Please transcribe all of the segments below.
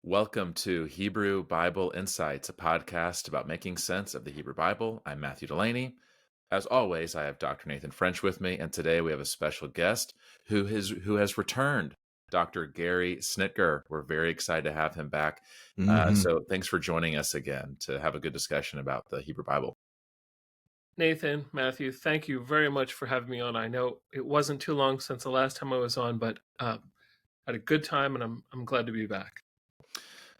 Welcome to Hebrew Bible Insights, a podcast about making sense of the Hebrew Bible. I'm Matthew Delaney. As always, I have Dr. Nathan French with me, and today we have a special guest who has returned, Dr. Gary Schnittjer. We're very excited to have him back. So thanks for joining us again to have a good discussion about the Hebrew Bible. Nathan, Matthew, thank you very much for having me on. I know it wasn't too long since the last time I was on, but had a good time, and I'm glad to be back.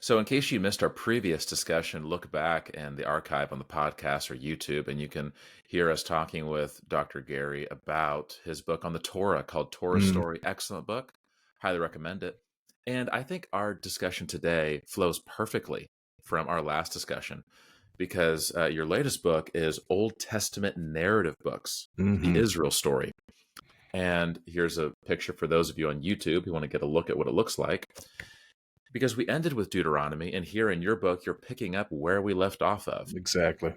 So in case you missed our previous discussion, look back in the archive on the podcast or YouTube, and you can hear us talking with Dr. Gary about his book on the Torah called Torah Story. Excellent book. Highly recommend it. And I think our discussion today flows perfectly from our last discussion because your latest book is Old Testament narrative books, the Israel story. And here's a picture for those of you on YouTube who want to get a look at what it looks like. Because we ended with Deuteronomy, and here in your book, you're picking up where we left off of. Exactly.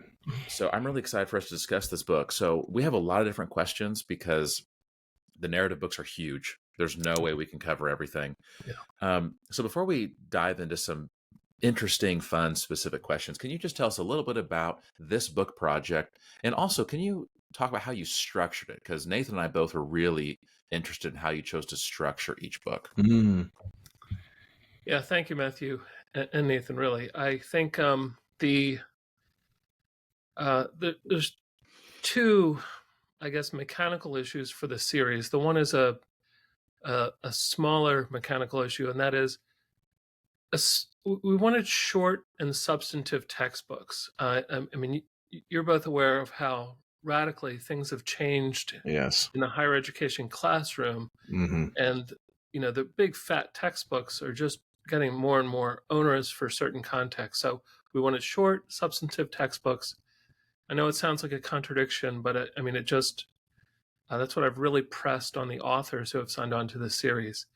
So I'm really excited for us to discuss this book. So we have a lot of different questions because the narrative books are huge. There's no way we can cover everything. Yeah. So before we dive into some interesting, fun, specific questions, can you just tell us a little bit about this book project? And also, can you talk about how you structured it? Because Nathan and I both are really interested in how you chose to structure each book. Yeah, thank you, Matthew and Nathan. Really, I think there's two, I guess, mechanical issues for the series. The one is a smaller mechanical issue, and that is we wanted short and substantive textbooks. I mean, you're both aware of how radically things have changed Yes. in the higher education classroom, and the big fat textbooks are just getting more and more onerous for certain contexts. So we wanted short, substantive textbooks. I know it sounds like a contradiction, but it just that's what I've really pressed on the authors who have signed on to this series.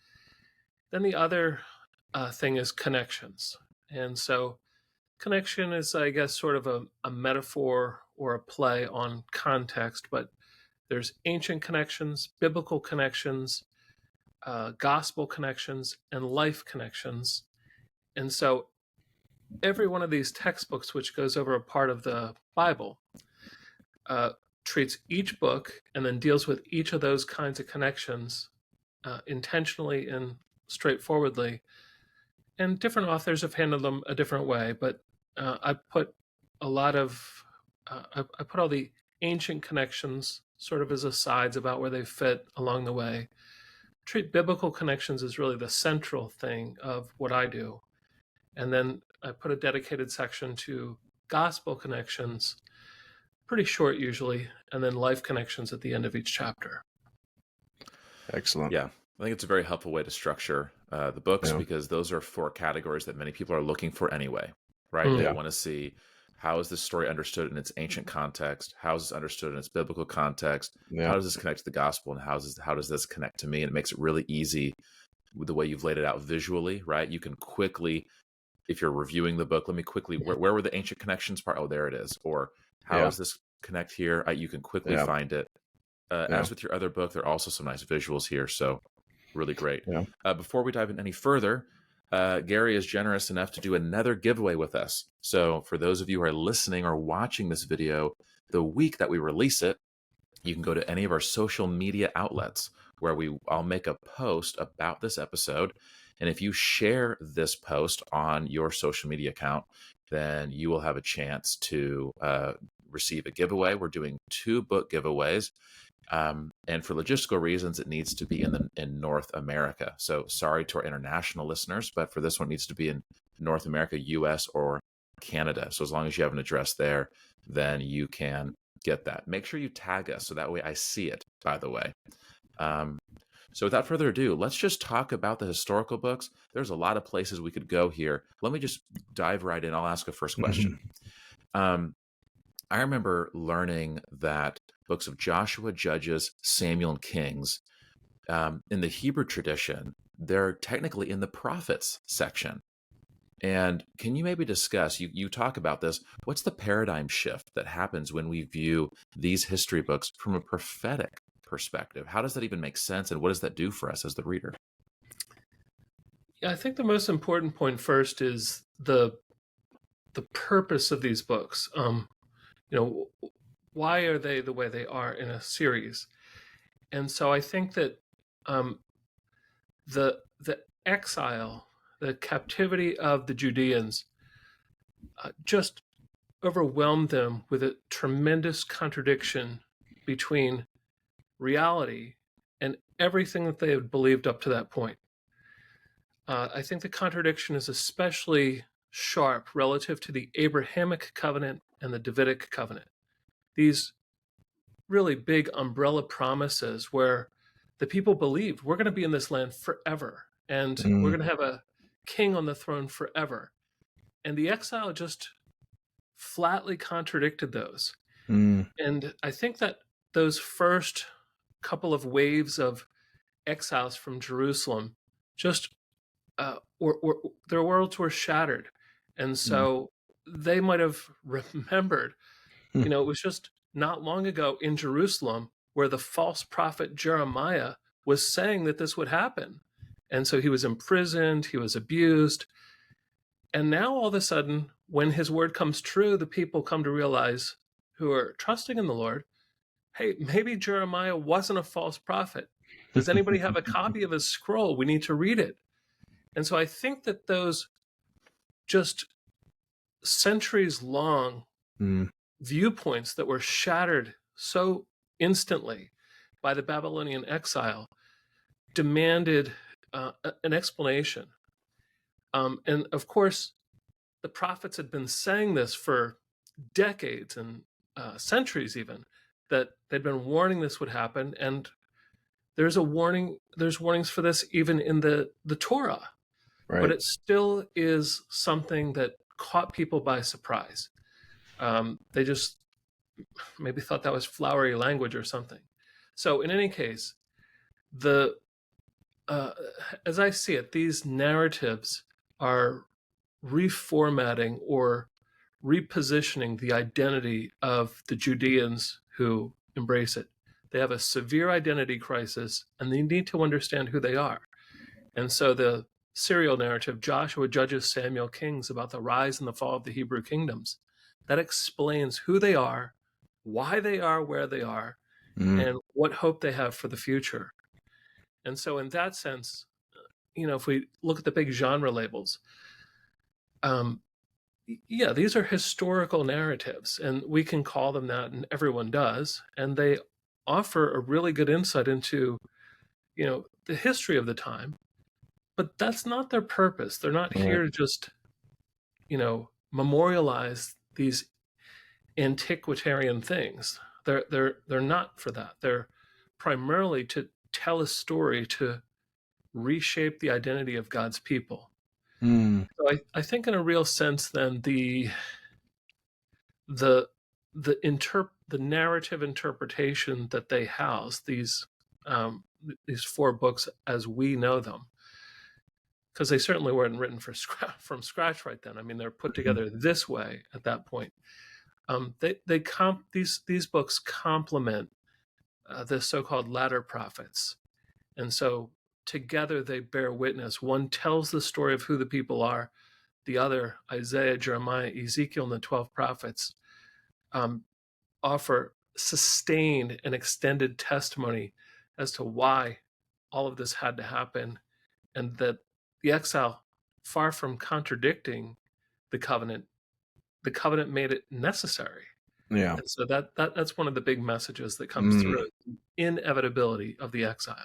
Then the other thing is connections. And so connection is, I guess, sort of a metaphor or a play on context, but there's ancient connections, biblical connections, gospel connections, and life connections. And so every one of these textbooks, which goes over a part of the Bible, treats each book and then deals with each of those kinds of connections intentionally and straightforwardly. And different authors have handled them a different way, but I put a lot of I put all the ancient connections sort of as asides about where they fit along the way. Treat biblical connections as really the central thing of what I do. And then I put a dedicated section to gospel connections, pretty short usually, and then life connections at the end of each chapter. Excellent. Yeah, I think it's a very helpful way to structure the books because those are four categories that many people are looking for anyway, right? They want to see, how is this story understood in its ancient context? How is this understood in its biblical context? How does this connect to the gospel? And how does this connect to me? And it makes it really easy with the way you've laid it out visually, right? You can quickly, if you're reviewing the book, let me quickly, where were the ancient connections part? Oh, there it is. Or how does this connect here? You can quickly find it. As with your other book, there are also some nice visuals here. So really great. Before we dive in any further, Gary is generous enough to do another giveaway with us. So for those of you who are listening or watching this video, the week that we release it, you can go to any of our social media outlets where I'll make a post about this episode. And if you share this post on your social media account, then you will have a chance to receive a giveaway. We're doing 2 book giveaways. And for logistical reasons, it needs to be in North America. So sorry to our international listeners, but for this one, it needs to be in North America, US, or Canada. So as long as you have an address there, then you can get that. Make sure you tag us so that way I see it, by the way. So without further ado, let's just talk about the historical books. There's a lot of places we could go here. Let me just dive right in. I'll ask a first question. I remember learning that books of Joshua, Judges, Samuel, and Kings, in the Hebrew tradition, they're technically in the prophets section. And can you maybe discuss, you talk about this, what's the paradigm shift that happens when we view these history books from a prophetic perspective? How does that even make sense? And what does that do for us as the reader? Yeah, I think the most important point first is the purpose of these books. You know, why are they the way they are in a series? And so I think that um, the exile, the captivity of the Judeans, just overwhelmed them with a tremendous contradiction between reality and everything that they had believed up to that point. I think the contradiction is especially sharp relative to the Abrahamic covenant and the Davidic covenant. These really big umbrella promises where the people believed we're going to be in this land forever and we're going to have a king on the throne forever. And the exile just flatly contradicted those. And I think that those first couple of waves of exiles from Jerusalem just their worlds were shattered. And so they might have remembered, it was just not long ago in Jerusalem where the false prophet Jeremiah was saying that this would happen. And so he was imprisoned, he was abused. And now all of a sudden, when his word comes true, the people come to realize, who are trusting in the Lord, hey, maybe Jeremiah wasn't a false prophet. Does anybody have a copy of his scroll? We need to read it. And so I think that those just centuries long viewpoints that were shattered so instantly by the Babylonian exile demanded an explanation. And of course, the prophets had been saying this for decades and centuries even, that they'd been warning this would happen. And there's warnings for this even in the Torah. Right. But it still is something that caught people by surprise. They just maybe thought that was flowery language or something. So in any case, as I see it, these narratives are reformatting or repositioning the identity of the Judeans who embrace it. They have a severe identity crisis, and they need to understand who they are. And so the serial narrative, Joshua, Judges, Samuel, Kings, about the rise and the fall of the Hebrew kingdoms, that explains who they are, why they are where they are, and what hope they have for the future. And so in that sense, if we look at the big genre labels, these are historical narratives, and we can call them that, and everyone does, and they offer a really good insight into, the history of the time. But that's not their purpose. They're not here to just, memorialize these antiquitarian things. They're not for that. They're primarily to tell a story to reshape the identity of God's people. So I think, in a real sense, then the narrative interpretation that they house, these 4 books as we know them, because they certainly weren't written from scratch right then. I mean, they're put together this way at that point. These books complement the so-called latter prophets, and so together they bear witness. One tells the story of who the people are. The other, Isaiah, Jeremiah, Ezekiel, and the 12 prophets, offer sustained and extended testimony as to why all of this had to happen, and that the exile, far from contradicting the covenant made it necessary. Yeah. And so that's one of the big messages that comes through, inevitability of the exile.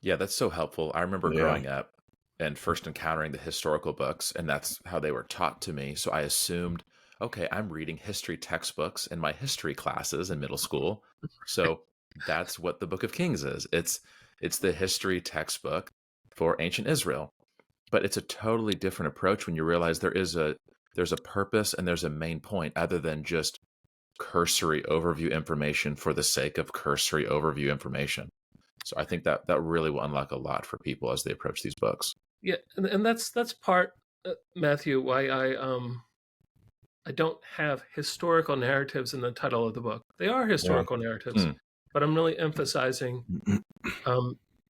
Yeah, that's so helpful. I remember growing up and first encountering the historical books, and that's how they were taught to me. So I assumed, okay, I'm reading history textbooks in my history classes in middle school. So that's what the Book of Kings is. It's the history textbook for ancient Israel. But it's a totally different approach when you realize there's a purpose and there's a main point, other than just cursory overview information for the sake of cursory overview information. So I think that really will unlock a lot for people as they approach these books. Yeah, and that's part, Matthew, why I don't have historical narratives in the title of the book. They are historical narratives, but I'm really emphasizing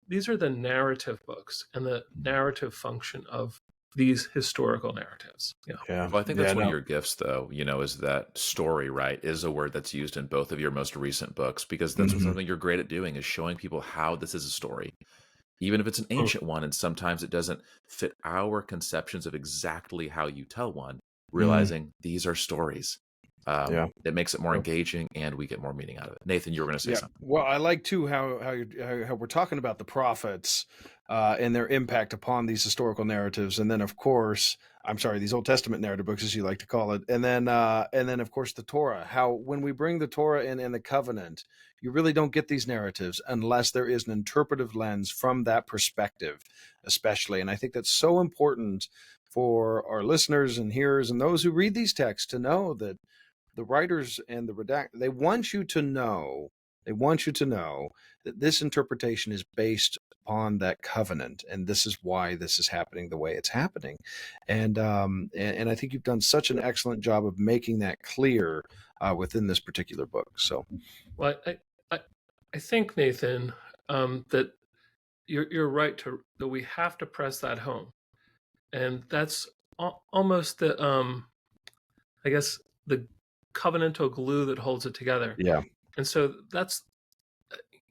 these are the narrative books and the narrative function of these historical narratives. Yeah. Well, I think that's one of your gifts, though, is that story, right, is a word that's used in both of your most recent books, because that's something you're great at doing, is showing people how this is a story, even if it's an ancient one, and sometimes it doesn't fit our conceptions of exactly how you tell one, realizing these are stories. It makes it more engaging, and we get more meaning out of it. Nathan, you were going to say something. Well, I like too how we're talking about the prophets and their impact upon these historical narratives, and then of course, these Old Testament narrative books, as you like to call it, and then of course the Torah. How when we bring the Torah in the covenant, you really don't get these narratives unless there is an interpretive lens from that perspective, especially. And I think that's so important for our listeners and hearers and those who read these texts to know that the writers and they want you to know that this interpretation is based upon that covenant, and this is why this is happening the way it's happening. And I think you've done such an excellent job of making that clear within this particular book. So, well, I think, Nathan, that you're right that we have to press that home, and that's almost the I guess the covenantal glue that holds it together. Yeah. And so that's,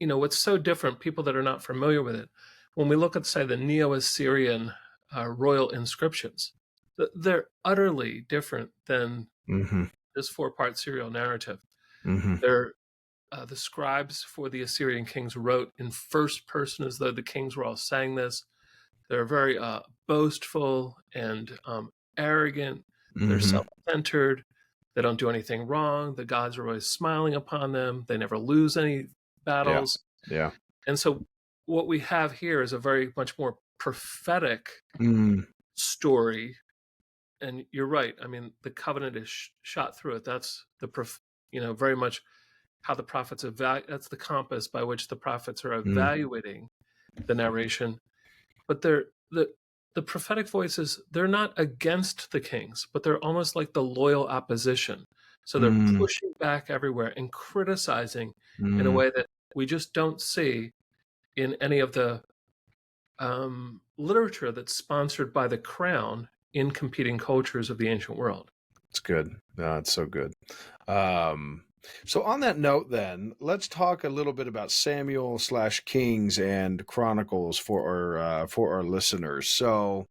what's so different, people that are not familiar with it, when we look at, say, the Neo-Assyrian royal inscriptions, they're utterly different than this 4-part serial narrative. They're the scribes for the Assyrian kings wrote in first person as though the kings were all saying this. They're very boastful and arrogant. They're self-centered. They don't do anything wrong. The gods are always smiling upon them. They never lose any battles. Yeah. And so what we have here is a very much more prophetic story. And you're right. I mean, the covenant is shot through it. That's very much how the prophets that's the compass by which the prophets are evaluating the narration. But the prophetic voices, they're not against the kings, but they're almost like the loyal opposition. So they're pushing back everywhere and criticizing in a way that we just don't see in any of the literature that's sponsored by the crown in competing cultures of the ancient world. It's good. It's so good. So on that note, then, let's talk a little bit about Samuel/Kings and Chronicles for our listeners. So,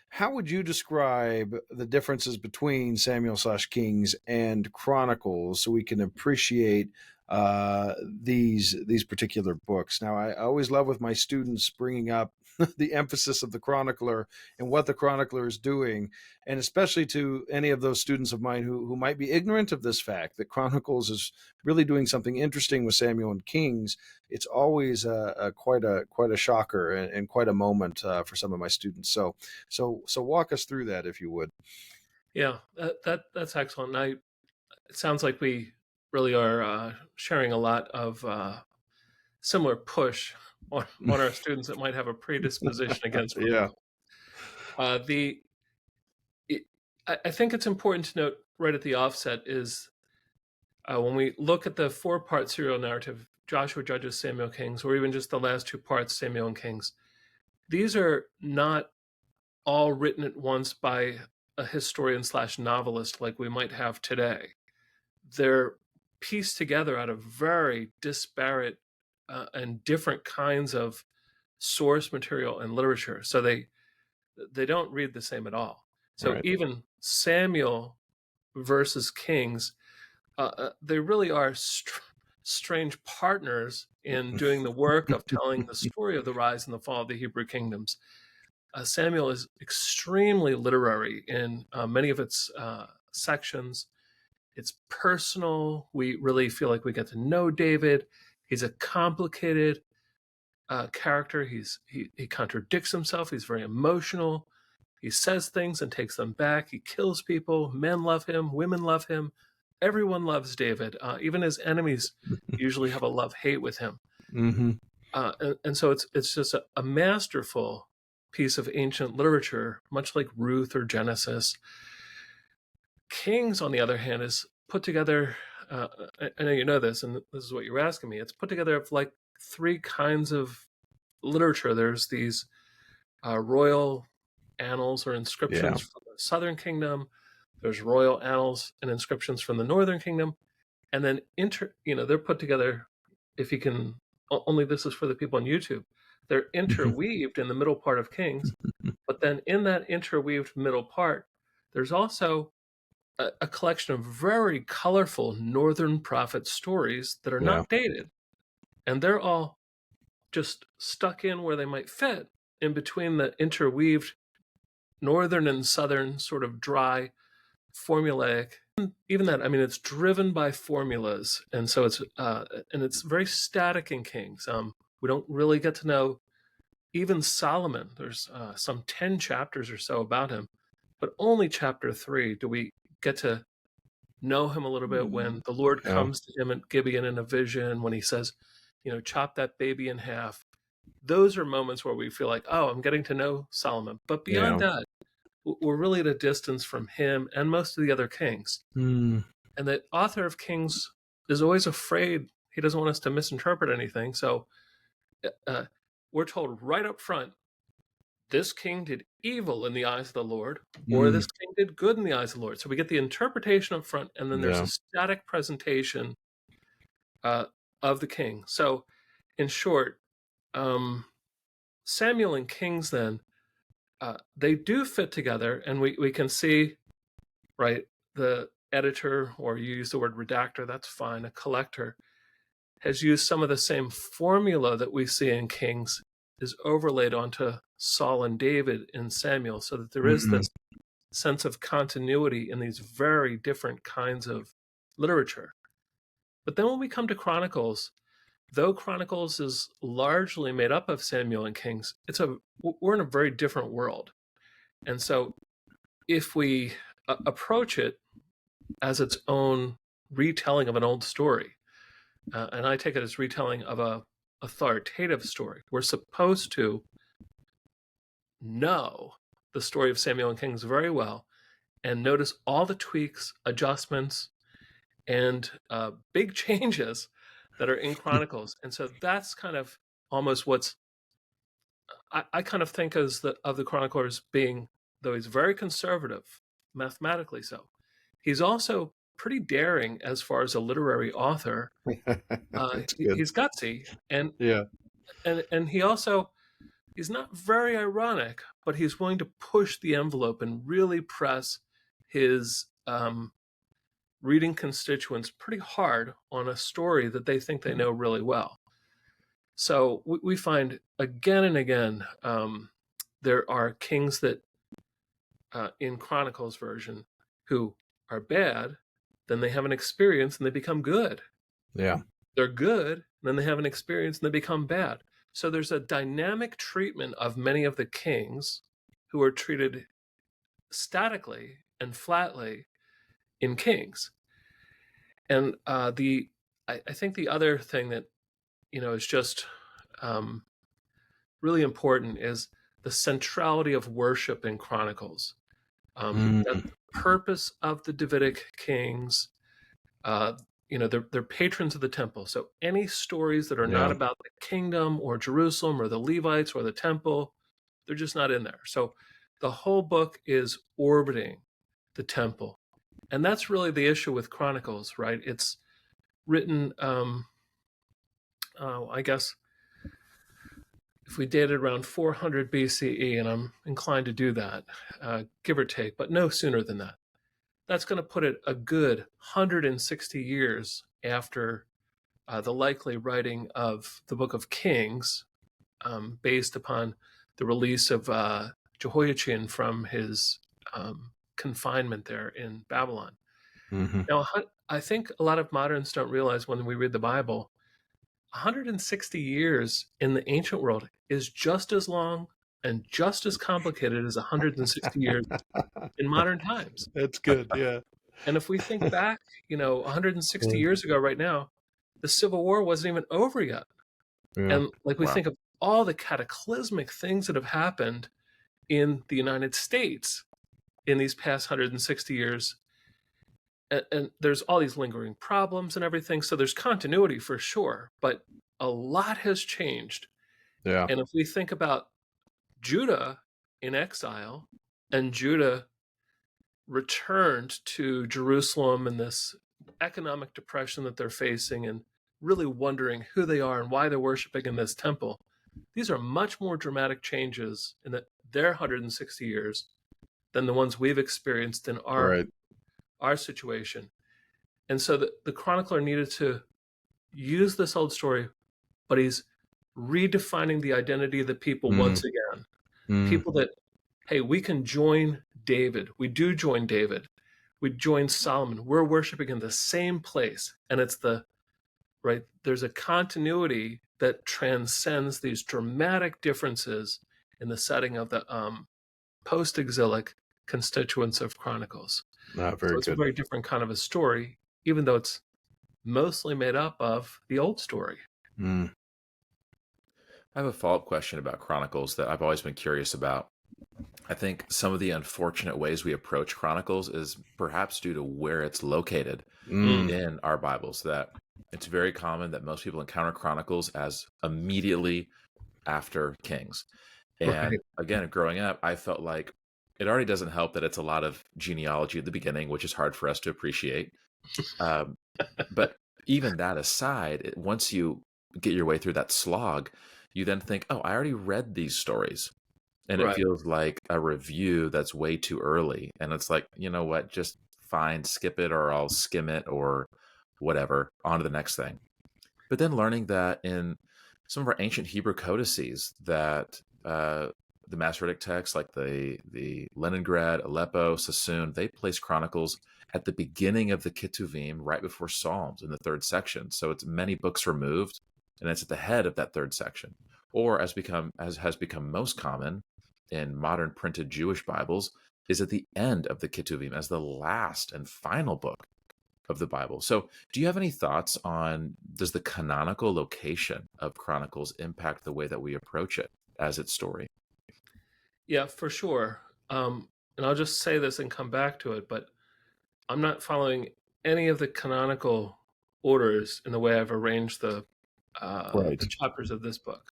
how would you describe the differences between Samuel/Kings and Chronicles so we can appreciate these particular books? Now, I always love with my students bringing up the emphasis of the chronicler and what the chronicler is doing, and especially to any of those students of mine who might be ignorant of this fact that Chronicles is really doing something interesting with Samuel and Kings. It's always quite a shocker and quite a moment for some of my students. So walk us through that, if you would. Yeah, that's excellent. It sounds like we really are sharing a lot of similar push on our students that might have a predisposition against. Yeah. I think it's important to note right at the offset is when we look at the 4-part serial narrative, Joshua, Judges, Samuel, Kings, or even just the last 2 parts, Samuel and Kings, these are not all written at once by a historian/novelist like we might have today. They're pieced together out of very disparate and different kinds of source material and literature. So they don't read the same at all. So right. Even Samuel versus Kings, they really are strange partners in doing the work of telling the story of the rise and the fall of the Hebrew kingdoms. Samuel is extremely literary in many of its sections. It's personal. We really feel like we get to know David. He's a complicated character. He contradicts himself. He's very emotional. He says things and takes them back. He kills people. Men love him. Women love him. Everyone loves David. Even his enemies usually have a love-hate with him. And so it's just a masterful piece of ancient literature, much like Ruth or Genesis. Kings, on the other hand, is put together, I know you know this, and this is what you're asking me, it's put together of like 3 kinds of literature, there's these royal annals or inscriptions from the Southern Kingdom. There's royal annals and inscriptions from the Northern Kingdom, and then they're put together. If you can, only this is for the people on YouTube. They're interweaved in the middle part of Kings, but then in that interweaved middle part, there's also a collection of very colorful Northern prophet stories that are not dated, and they're all just stuck in where they might fit in between the interweaved Northern and Southern sort of dry formulaic. Even that, I mean, it's driven by formulas, and so it's very static in Kings. We don't really get to know even Solomon. There's some 10 chapters or so about him, but only chapter 3 do we get to know him a little bit, when the Lord comes to him at Gibeon in a vision, when he says, chop that baby in half. Those are moments where we feel like, oh, I'm getting to know Solomon. But beyond that, we're really at a distance from him and most of the other kings. And the author of Kings is always afraid. He doesn't want us to misinterpret anything. So we're told right up front, this king did evil in the eyes of the Lord, or this king did good in the eyes of the Lord. So we get the interpretation up front, and then there's a static presentation of the king. So in short, Samuel and Kings then, they do fit together, and we can see, right, the editor, or you use the word redactor, that's fine, a collector, has used some of the same formula that we see in Kings is overlaid onto Saul and David in Samuel, so that there is this sense of continuity in these very different kinds of literature. But then when we come to Chronicles, though Chronicles is largely made up of Samuel and Kings, we're in a very different world. And so if we approach it as its own retelling of an old story, and I take it as retelling of a authoritative story, we're supposed to know the story of Samuel and Kings very well and notice all the tweaks, adjustments, and big changes that are in Chronicles. And so that's kind of almost what's I kind of think of the chroniclers being, though he's very conservative, mathematically so, he's also pretty daring as far as a literary author. He's gutsy, and he's not very ironic, but he's willing to push the envelope and really press his reading constituents pretty hard on a story that they think they know really well. So we find again and again there are kings that in Chronicles version who are bad, then they have an experience and they become good. Yeah. They're good, then they have an experience and they become bad. So there's a dynamic treatment of many of the kings who are treated statically and flatly in Kings. And I think the other thing that is just really important is the centrality of worship in Chronicles. That the purpose of the Davidic kings, they're patrons of the temple. So any stories that are not about the kingdom or Jerusalem or the Levites or the temple, they're just not in there. So the whole book is orbiting the temple. And that's really the issue with Chronicles, right? It's written, I guess, if we date it around 400 BCE, and I'm inclined to do that, give or take, but no sooner than that. That's going to put it a good 160 years after the likely writing of the Book of Kings, based upon the release of Jehoiachin from his confinement there in Babylon. Now, I think a lot of moderns don't realize when we read the Bible, 160 years in the ancient world is just as long and just as complicated as 160 years in modern times. That's good, yeah. And if we think back, 160 years ago right now, the Civil War wasn't even over yet. Yeah. And we think of all the cataclysmic things that have happened in the United States in these past 160 years. And there's all these lingering problems and everything. So there's continuity for sure, but a lot has changed. Yeah. And if we think about Judah in exile, and Judah returned to Jerusalem in this economic depression that they're facing and really wondering who they are and why they're worshiping in this temple, these are much more dramatic changes in their 160 years than the ones we've experienced in our situation. And so the chronicler needed to use this old story, but he's redefining the identity of the people once again. People that, hey, we can join David. We do join David. We join Solomon. We're worshiping in the same place. And it's there's a continuity that transcends these dramatic differences in the setting of the post-exilic constituents of Chronicles. Very so it's good. a very different kind of a story, even though it's mostly made up of the old story. I have a follow-up question about Chronicles that I've always been curious about. I think some of the unfortunate ways we approach Chronicles is perhaps due to where it's located in our Bibles, that it's very common that most people encounter Chronicles as immediately after Kings. And again, growing up, I felt like it already doesn't help that it's a lot of genealogy at the beginning, which is hard for us to appreciate. But even that aside, once you get your way through that slog, you then think, oh, I already read these stories. And it feels like a review that's way too early. And it's like, you know what, just fine, skip it, or I'll skim it, or whatever, on to the next thing. But then learning that in some of our ancient Hebrew codices, that the Masoretic texts, like the Leningrad, Aleppo, Sassoon, they place Chronicles at the beginning of the Ketuvim, right before Psalms in the third section. So it's many books removed, and it's at the head of that third section. Or as has become most common in modern printed Jewish Bibles, is at the end of the Ketuvim as the last and final book of the Bible. So do you have any thoughts on, does the canonical location of Chronicles impact the way that we approach it as its story? Yeah, for sure. And I'll just say this and come back to it, but I'm not following any of the canonical orders in the way I've arranged the chapters of this book.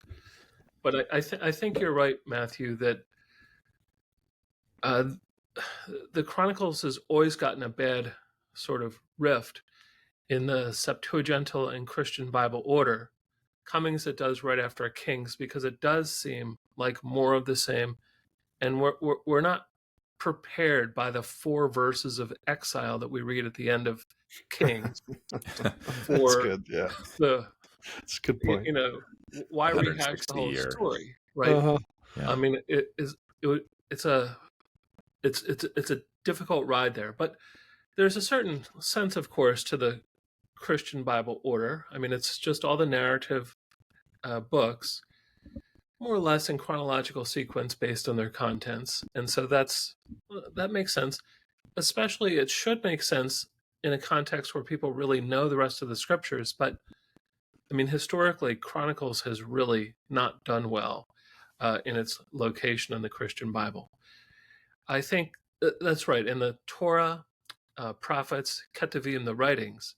But I think you're right, Matthew, that the Chronicles has always gotten a bad sort of rift in the Septuagintal and Christian Bible order, coming as it does right after Kings, because it does seem like more of the same, and we're not prepared by the 4 verses of exile that we read at the end of Kings. That's good. Yeah, that's a good point. You know, why rehash the whole story, right? Yeah. I mean, it's a difficult ride there, but there's a certain sense, of course, to the Christian Bible order. I mean, it's just all the narrative books, more or less in chronological sequence based on their contents. And so that makes sense. Especially, it should make sense in a context where people really know the rest of the scriptures. But I mean, historically, Chronicles has really not done well in its location in the Christian Bible. I think that's right. In the Torah, prophets, Ketuvim, the writings,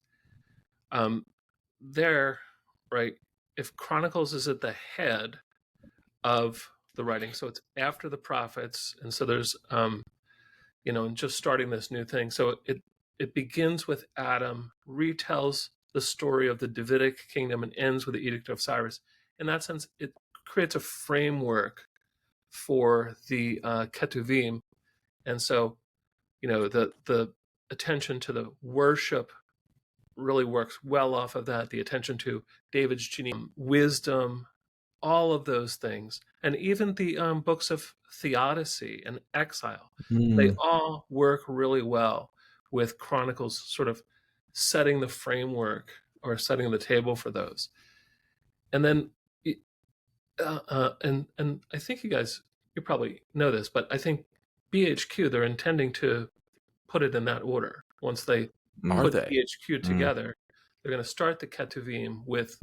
there, right, if Chronicles is at the head of the writing, so it's after the prophets, and so there's, and just starting this new thing. So it begins with Adam, retells the story of the Davidic kingdom, and ends with the Edict of Cyrus. In that sense, it creates a framework for the Ketuvim. And so, the attention to the worship really works well off of that. The attention to David's genealogy, wisdom, all of those things, and even the books of theodicy and exile, they all work really well with Chronicles sort of setting the framework or setting the table for those. And then, and I think you probably know this, but I think BHQ, they're intending to put it in that order. Once they put BHQ together, they're going to start the Ketuvim with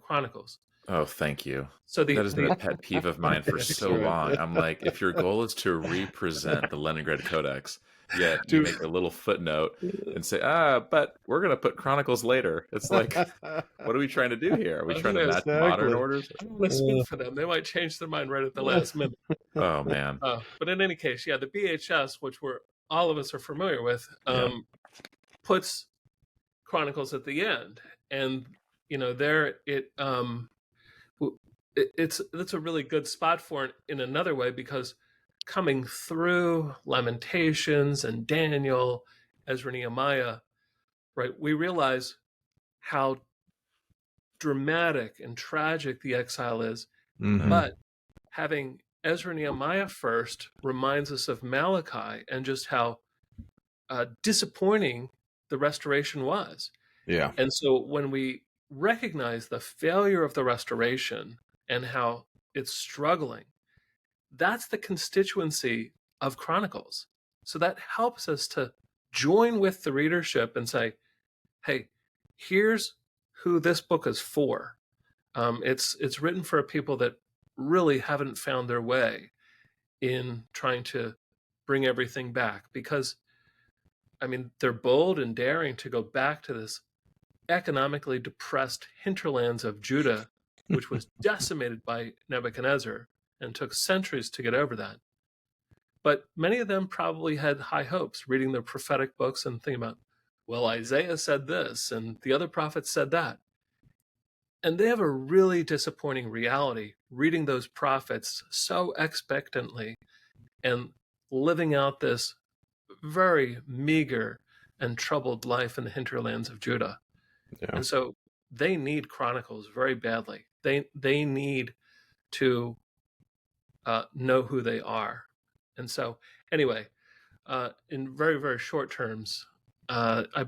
Chronicles. Oh, thank you. So That has been a the pet peeve of mine for That's so right. long. I'm like, if your goal is to represent the Leningrad Codex, yet you Dude. make a little footnote and say, but we're going to put Chronicles later. It's like, what are we trying to do here? Are we who trying to knows? match modern Exactly. orders? I don't want to speak for them. They might change their mind right at the last minute. Oh, man. But in any case, yeah, the BHS, which all of us are familiar with, puts Chronicles at the end, and there it's a really good spot for it in another way, because coming through Lamentations and Daniel, Ezra, Nehemiah, right, we realize how dramatic and tragic the exile is. Mhm. But having Ezra and Nehemiah first reminds us of Malachi and just how disappointing the restoration was. Yeah. And so when we recognize the failure of the restoration and how it's struggling, that's the constituency of Chronicles. So that helps us to join with the readership and say, hey, here's who this book is for. It's written for people that really haven't found their way in trying to bring everything back, because I mean, they're bold and daring to go back to this economically depressed hinterlands of Judah, which was decimated by Nebuchadnezzar and took centuries to get over that. But many of them probably had high hopes, reading their prophetic books and thinking about, well, Isaiah said this and the other prophets said that. And they have a really disappointing reality reading those prophets so expectantly and living out this very meager and troubled life in the hinterlands of Judah. Yeah. And so they need Chronicles very badly. They need to know who they are. And so anyway, in very, very short terms, I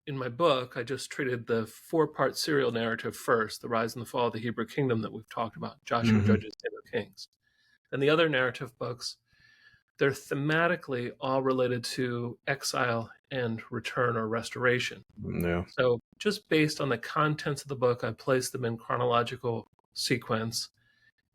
in my book, I just treated the 4-part serial narrative first, the rise and the fall of the Hebrew kingdom that we've talked about, Joshua, Judges, Samuel, Kings. And the other narrative books, they're thematically all related to exile and return or restoration. Yeah. So just based on the contents of the book, I placed them in chronological sequence,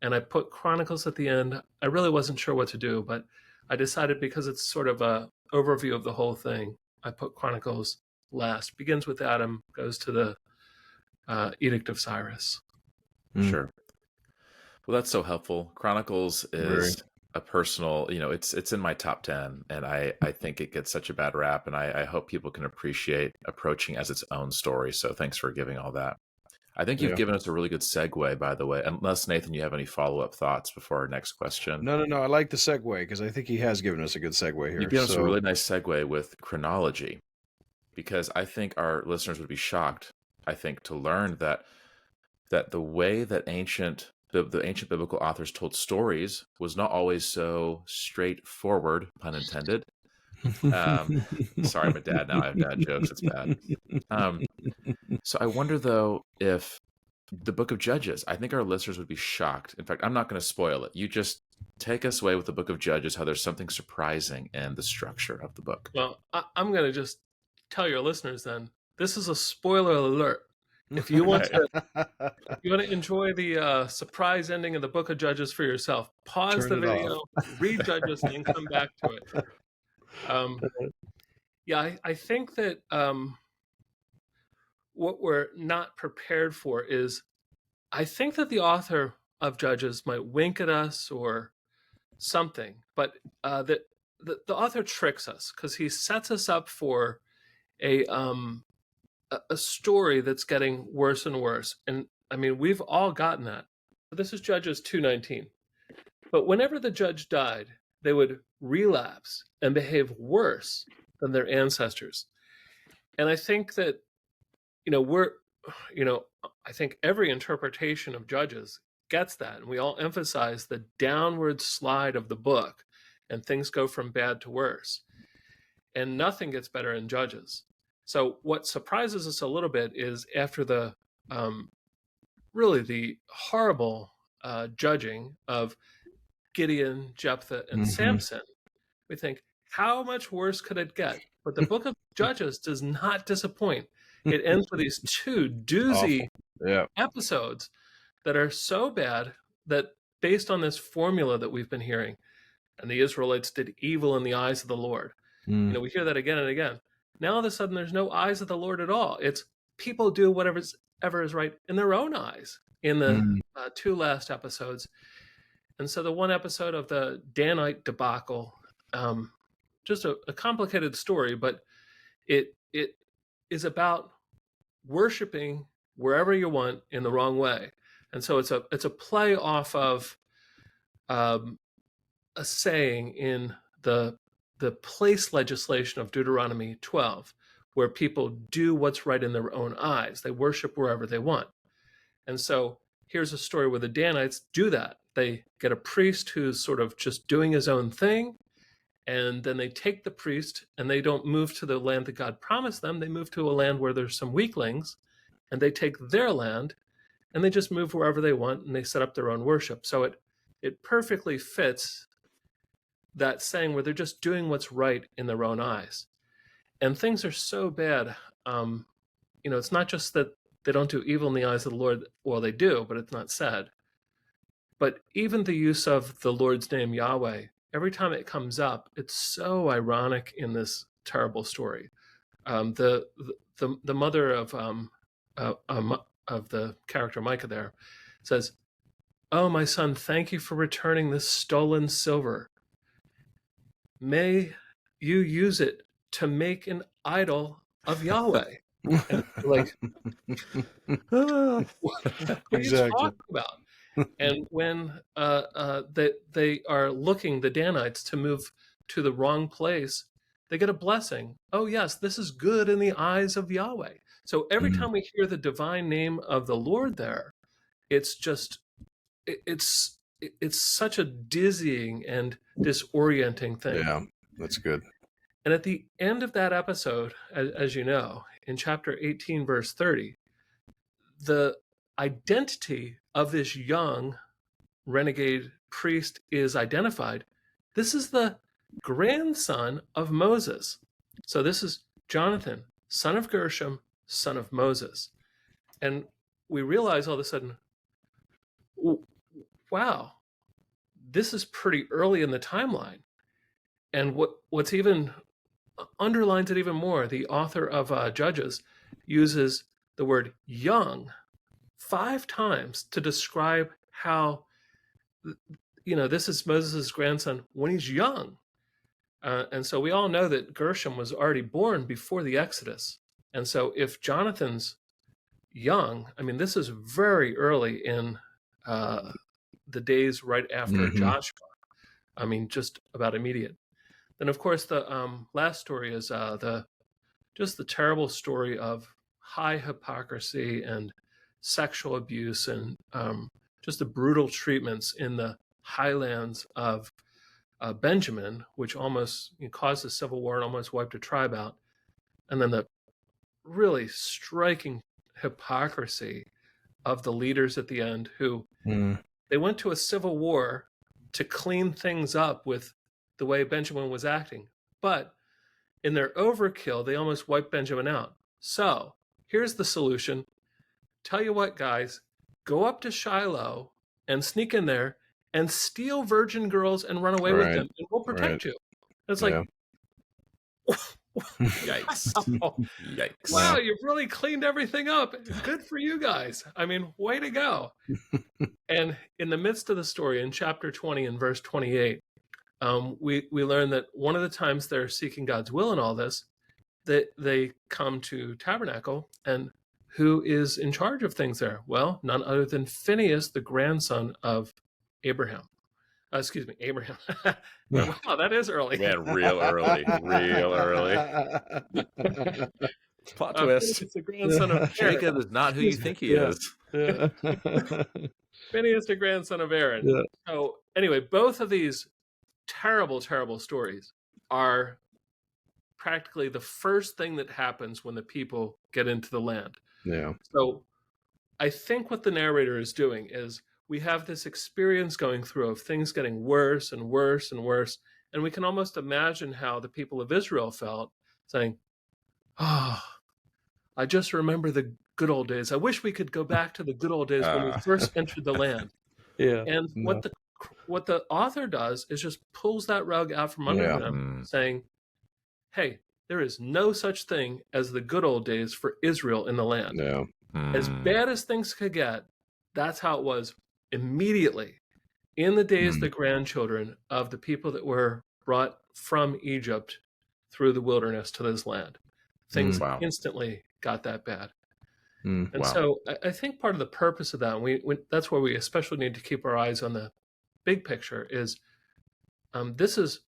and I put Chronicles at the end. I really wasn't sure what to do, but I decided, because it's sort of a overview of the whole thing, I put Chronicles last. Begins with Adam, goes to the Edict of Cyrus. Sure. Well, that's so helpful. Chronicles is a personal, it's in my top 10, and I think it gets such a bad rap, and I hope people can appreciate approaching as its own story. So thanks for giving all that. I think you've given us a really good segue, by the way, unless, Nathan, you have any follow-up thoughts before our next question. No. I like the segue, because I think he has given us a good segue here. You've given us a really nice segue with chronology, because I think our listeners would be shocked, I think, to learn that the way that the ancient biblical authors told stories was not always so straightforward, pun intended. Sorry, I'm a dad now. I have dad jokes. It's bad. So I wonder, though, if the book of Judges, I think our listeners would be shocked. In fact, I'm not going to spoil it. You just take us away with the book of Judges, how there's something surprising in the structure of the book. Well, I'm going to just tell your listeners then, this is a spoiler alert. If you want to enjoy the surprise ending of the book of Judges for yourself, pause the video, read Judges, and then come back to it. I think that what we're not prepared for is, I think that the author of Judges might wink at us or something, but that the author tricks us, because he sets us up for a story that's getting worse and worse. And I mean, we've all gotten that. This is Judges 2:19. But whenever the judge died, they would relapse and behave worse than their ancestors. And I think that, I think every interpretation of Judges gets that. And we all emphasize the downward slide of the book, and things go from bad to worse. And nothing gets better in Judges. So what surprises us a little bit is, after the really the horrible judging of Gideon, Jephthah, and Samson, we think, how much worse could it get? But the book of Judges does not disappoint. It ends with these 2 doozy episodes that are so bad that based on this formula that we've been hearing, and the Israelites did evil in the eyes of the Lord. We hear that again and again. Now all of a sudden there's no eyes of the Lord at all. It's people do whatever is right in their own eyes in the two last episodes. And so the one episode of the Danite debacle, just a complicated story, but it is about worshiping wherever you want in the wrong way. And so it's a play off of a saying in the place legislation of Deuteronomy 12, where people do what's right in their own eyes. They worship wherever they want. And so here's a story where the Danites do that. They get a priest who's sort of just doing his own thing, and then they take the priest and they don't move to the land that God promised them. They move to a land where there's some weaklings, and they take their land and they just move wherever they want, and they set up their own worship. So it perfectly fits that saying where they're just doing what's right in their own eyes. And things are so bad. It's not just that they don't do evil in the eyes of the Lord. Well, they do, but it's not said. But even the use of the Lord's name, Yahweh, every time it comes up, it's so ironic in this terrible story. The mother of the character Micah there says, "Oh, my son, thank you for returning this stolen silver. May you use it to make an idol of Yahweh." And like, what are you talking about? And when they are looking, the Danites, to move to the wrong place, they get a blessing. Oh, yes, this is good in the eyes of Yahweh. So every time we hear the divine name of the Lord there, it's just, it's such a dizzying and disorienting thing. Yeah, that's good. And at the end of that episode, as you know, in chapter 18, verse 30, the identity of this young renegade priest is identified. This is the grandson of Moses. So this is Jonathan, son of Gershom, son of Moses. And we realize all of a sudden, wow, this is pretty early in the timeline. And what's even underlines it even more, the author of Judges uses the word young 5 times to describe how, this is Moses' grandson when he's young. And so we all know that Gershom was already born before the Exodus. And so if Jonathan's young, I mean, this is very early in the days right after Joshua. I mean, just about immediate. Then, of course, the last story is the terrible story of high hypocrisy and sexual abuse and just the brutal treatments in the highlands of Benjamin, which almost caused a civil war and almost wiped a tribe out. And then the really striking hypocrisy of the leaders at the end who they went to a civil war to clean things up with the way Benjamin was acting. But in their overkill, they almost wiped Benjamin out. So here's the solution. Tell you what, guys, go up to Shiloh and sneak in there and steal virgin girls and run away with them, and we'll protect you. And it's like, yikes. Yikes. Wow, you've really cleaned everything up. Good for you guys. I mean, way to go. And in the midst of the story, in chapter 20 and verse 28, we learn that one of the times they're seeking God's will in all this, that they come to Tabernacle, and who is in charge of things there? Well, none other than Phinehas, the grandson of Abraham. Abraham. Wow, that is early. Man, real early. Plot twist. It's the grandson of Jacob is not who you think he is. Phinehas, the grandson of Aaron. Yeah. So anyway, both of these terrible, terrible stories are practically the first thing that happens when the people get into the land. Yeah. So I think what the narrator is doing is we have this experience going through of things getting worse and worse and worse. And we can almost imagine how the people of Israel felt, saying, "Oh, I just remember the good old days. I wish we could go back to the good old days when we first entered the land. Yeah. And No. what the author does is just pulls that rug out from under them, saying, hey, there is no such thing as the good old days for Israel in the land. Yeah. As bad as things could get, that's how it was immediately in the days of the grandchildren of the people that were brought from Egypt through the wilderness to this land. Things instantly got that bad. And so I think part of the purpose of that, and that's where we especially need to keep our eyes on the big picture, is this is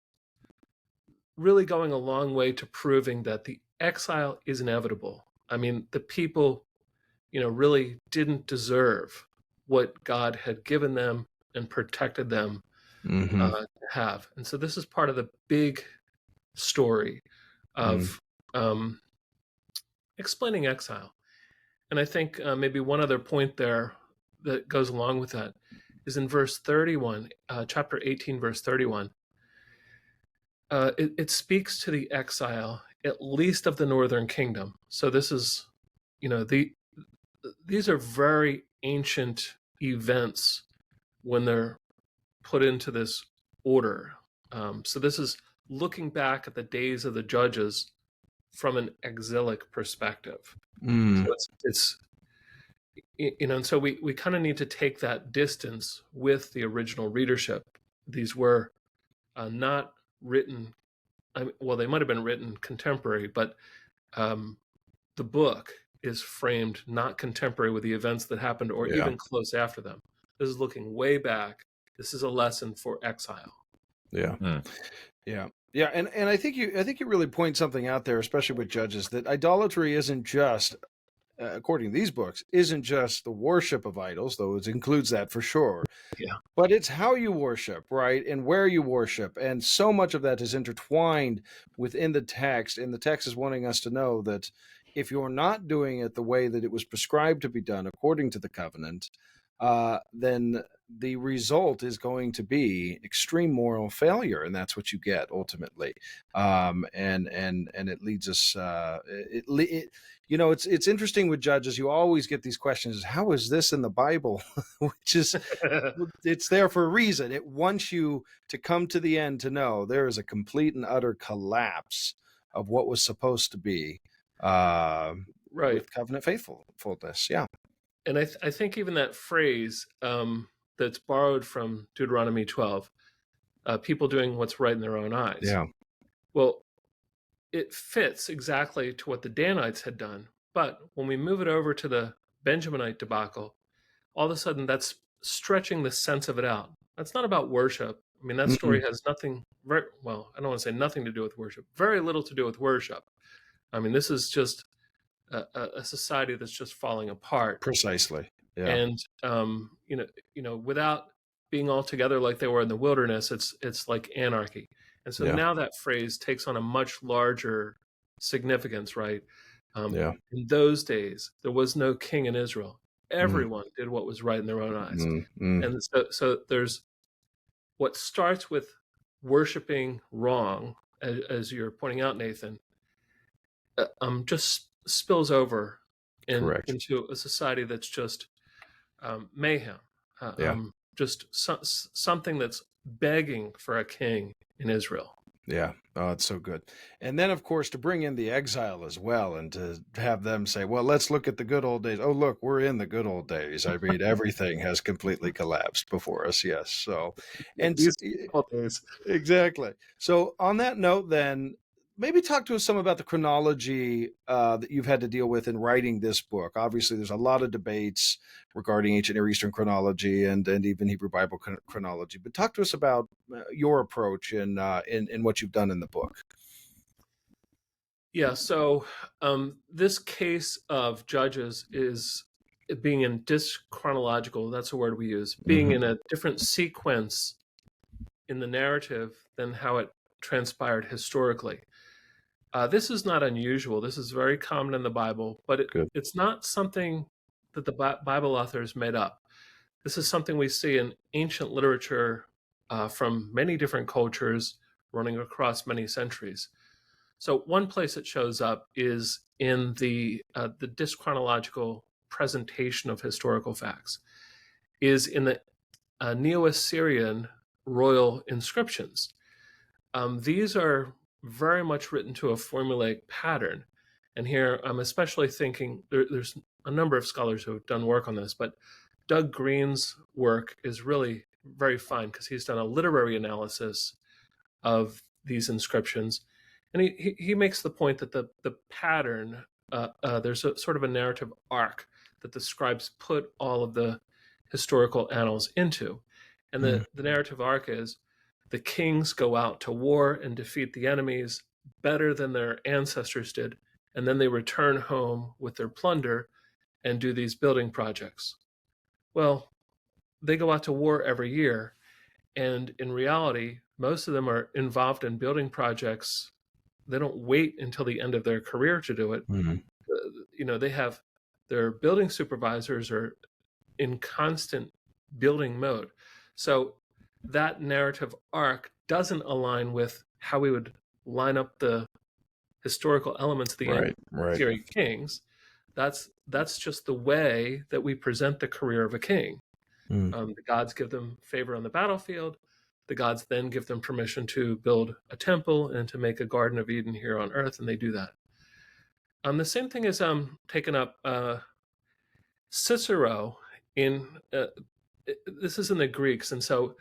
really going a long way to proving that the exile is inevitable. I mean, the people, really didn't deserve what God had given them and protected them to have. And so this is part of the big story of explaining exile. And I think maybe one other point there that goes along with that is in verse 31, chapter 18, verse 31. It speaks to the exile, at least of the northern kingdom. So this is, these are very ancient events when they're put into this order. So this is looking back at the days of the judges from an exilic perspective. So it's and so we kind of need to take that distance with the original readership. These were not written, well, they might have been written contemporary, but the book is framed not contemporary with the events that happened or even close after them. This is looking way back. This is a lesson for exile. Yeah. Yeah, and I think you really point something out there, especially with Judges, that idolatry isn't just, according to these books, isn't just the worship of idols, though it includes that for sure. Yeah. But it's how you worship, right, and where you worship, and so much of that is intertwined within the text, and the text is wanting us to know that if you're not doing it the way that it was prescribed to be done according to the covenant, then the result is going to be extreme moral failure, and that's what you get ultimately. And it leads us. It's interesting with Judges. You always get these questions: how is this in the Bible? Which is, it's there for a reason. It wants you to come to the end to know there is a complete and utter collapse of what was supposed to be. With covenant faithfulness. Yeah. And I think even that phrase that's borrowed from Deuteronomy 12, people doing what's right in their own eyes. Yeah. Well, it fits exactly to what the Danites had done. But when we move it over to the Benjaminite debacle, all of a sudden that's stretching the sense of it out. That's not about worship. I mean, that story has nothing, I don't want to say nothing to do with worship, very little to do with worship. I mean, this is just a society that's just falling apart. Precisely. Yeah. And without being all together like they were in the wilderness, it's like anarchy. And so now that phrase takes on a much larger significance, right? In those days, there was no king in Israel. Everyone did what was right in their own eyes. And so there's what starts with worshiping wrong, as you're pointing out, Nathan, just spills over into a society that's just mayhem, just something that's begging for a king in Israel. Yeah. Oh, it's so good. And then, of course, to bring in the exile as well and to have them say, well, let's look at the good old days. Oh, look, we're in the good old days. I mean, everything has completely collapsed before us. Yes. So, and these old days. Exactly. So on that note, then, maybe talk to us some about the chronology that you've had to deal with in writing this book. Obviously, there's a lot of debates regarding ancient Near Eastern chronology and even Hebrew Bible chronology. But talk to us about your approach in what you've done in the book. Yeah. So this case of Judges is being in dyschronological. That's a word we use. Being in a different sequence in the narrative than how it transpired historically. This is not unusual. This is very common in the Bible, but it's not something that the Bible authors made up. This is something we see in ancient literature from many different cultures running across many centuries. So one place it shows up is in the dischronological presentation of historical facts, is in the Neo-Assyrian royal inscriptions. These are very much written to a formulaic pattern. And here I'm especially thinking, there's a number of scholars who have done work on this, but Doug Green's work is really very fine because he's done a literary analysis of these inscriptions. And he makes the point that the pattern, there's a sort of a narrative arc that the scribes put all of the historical annals into. And the narrative arc is the kings go out to war and defeat the enemies better than their ancestors did. And then they return home with their plunder and do these building projects. Well, they go out to war every year. And in reality, most of them are involved in building projects. They don't wait until the end of their career to do it. They have their building supervisors are in constant building mode. So that narrative arc doesn't align with how we would line up the historical elements of the Assyrian kings. That's just the way that we present the career of a king. The gods give them favor on the battlefield. The gods then give them permission to build a temple and to make a Garden of Eden here on earth, and they do that. The same thing is taken up Cicero in this is in the Greeks, and so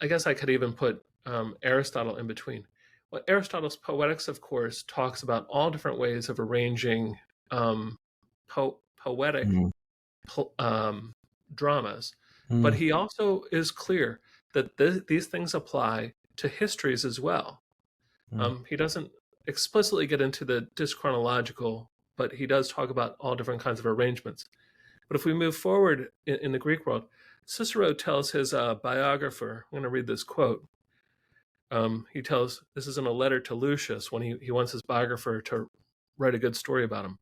I guess I could even put Aristotle in between. Well, Aristotle's Poetics, of course, talks about all different ways of arranging poetic dramas, but he also is clear that these things apply to histories as well. He doesn't explicitly get into the dischronological, but he does talk about all different kinds of arrangements. But if we move forward in the Greek world, Cicero tells his biographer, I'm going to read this quote. He tells, this is in a letter to Lucius when he wants his biographer to write a good story about him.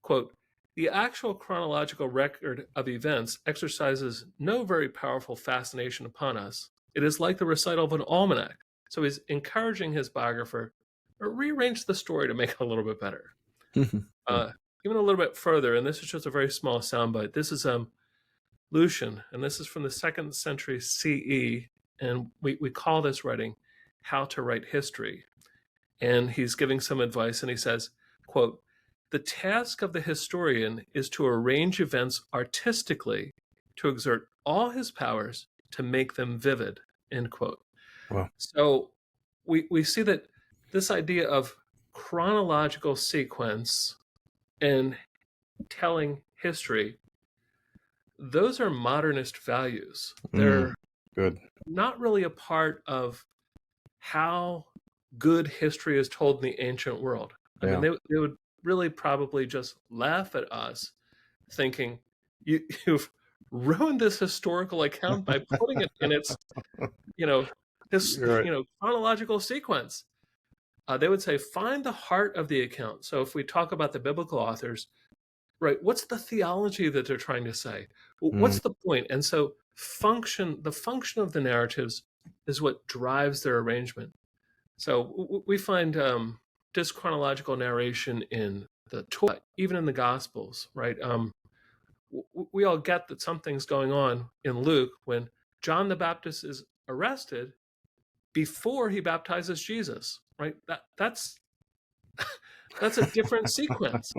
Quote, "The actual chronological record of events exercises no very powerful fascination upon us. It is like the recital of an almanac." So he's encouraging his biographer to rearrange the story to make it a little bit better. Even a little bit further, and this is just a very small soundbite. This is Lucian, and this is from the 2nd century CE, and we call this writing How to Write History. And he's giving some advice, and he says, quote, "The task of the historian is to arrange events artistically, to exert all his powers to make them vivid," end quote. Wow. So we see that this idea of chronological sequence and telling history, those are modernist values. They're not really a part of how good history is told in the ancient world. I mean, they would really probably just laugh at us thinking, you've ruined this historical account by putting it in its, chronological sequence. They would say, find the heart of the account. So if we talk about the biblical authors, right, what's the theology that they're trying to say? What's the point? And so the function of the narratives is what drives their arrangement. So we find dischronological narration in the Torah, even in the Gospels, right? We all get that something's going on in Luke when John the Baptist is arrested before he baptizes Jesus, right? That's a different sequence.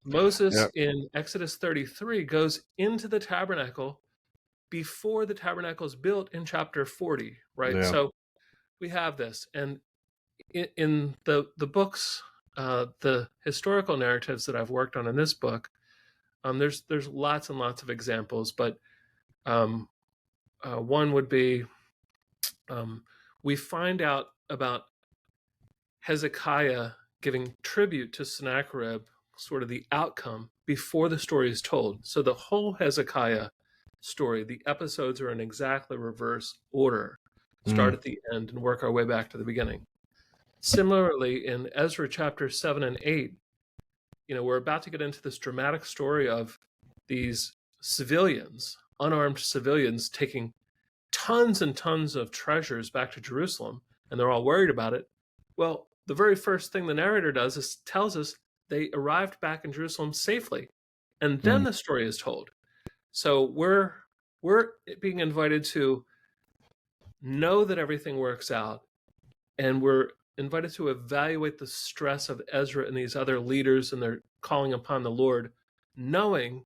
Moses in Exodus 33 goes into the tabernacle before the tabernacle is built in chapter 40, right? Yeah. So we have this, and in the books, the historical narratives that I've worked on in this book, there's lots and lots of examples, but one would be we find out about Hezekiah giving tribute to Sennacherib, sort of the outcome before the story is told. So the whole Hezekiah story, the episodes are in exactly reverse order. Start at the end and work our way back to the beginning. Similarly, in Ezra chapter 7 and 8, we're about to get into this dramatic story of these civilians, unarmed civilians, taking tons and tons of treasures back to Jerusalem, and they're all worried about it. Well, the very first thing the narrator does is tells us they arrived back in Jerusalem safely, and then the story is told. So we're being invited to know that everything works out, and we're invited to evaluate the stress of Ezra and these other leaders and their calling upon the Lord, knowing